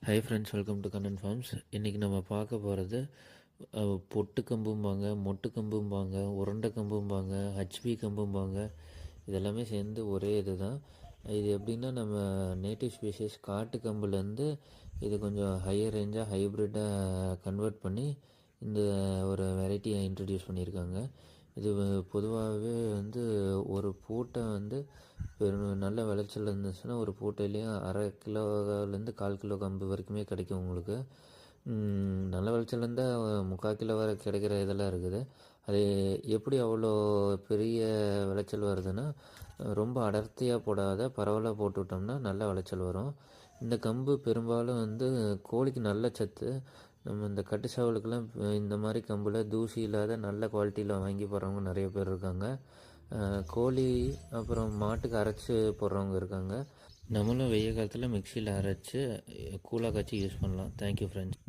High friends, welcome to Kannan farms. இன்றைக்கி நம்ம பார்க்க போகிறது பொட்டு கம்பும்பாங்க, மொட்டு கம்பும்பாங்க, உருண்டை கம்பும்பாங்க, ஹச்பி கம்பும்பாங்க. இதெல்லாமே சேர்ந்து ஒரே இது தான். இது எப்படின்னா, நம்ம நேட்டிவ் ஸ்பீஷிஸ் காட்டு கம்புலேருந்து இது கொஞ்சம் ஹையர் ரேஞ்சாக ஹைப்ரிட்டாக கன்வெர்ட் பண்ணி இந்த ஒரு வெரைட்டியை இன்ட்ரடியூஸ் பண்ணியிருக்காங்க. இது பொதுவாகவே ஒரு பூட்டை நல்ல விளைச்சல் இருந்துச்சுன்னா ஒரு பூட்டையிலையும் 1/2 கிலோலேருந்து 1/4 கிலோ கம்பு வரைக்குமே கிடைக்கும் உங்களுக்கு. நல்ல விளைச்சல் இருந்தால் 3/4 கிலோ வரை கிடைக்கிற இதெல்லாம் இருக்குது. அது எப்படி அவ்வளோ பெரிய விளைச்சல் வருதுன்னா, ரொம்ப அடர்த்தியாக போடாத பரவலாக போட்டுவிட்டோம்னா நல்ல விளைச்சல் வரும். இந்த கம்பு பெரும்பாலும் கோழிக்கு நல்ல சத்து. நம்ம இந்த கட்டு சேவலுக்கெல்லாம் இந்த மாதிரி கம்பில் தூசி இல்லாத நல்ல குவாலிட்டியில் வாங்கி போடுறவங்க நிறைய பேர் இருக்காங்க. கோழி அப்புறம் மாட்டுக்கு அரைச்சி போடுறவங்க இருக்காங்க. நம்மளும் வெய்ய காலத்தில் மிக்சியில் அரைச்சி கூழாக காய்ச்சி யூஸ் பண்ணலாம். Thank you friends.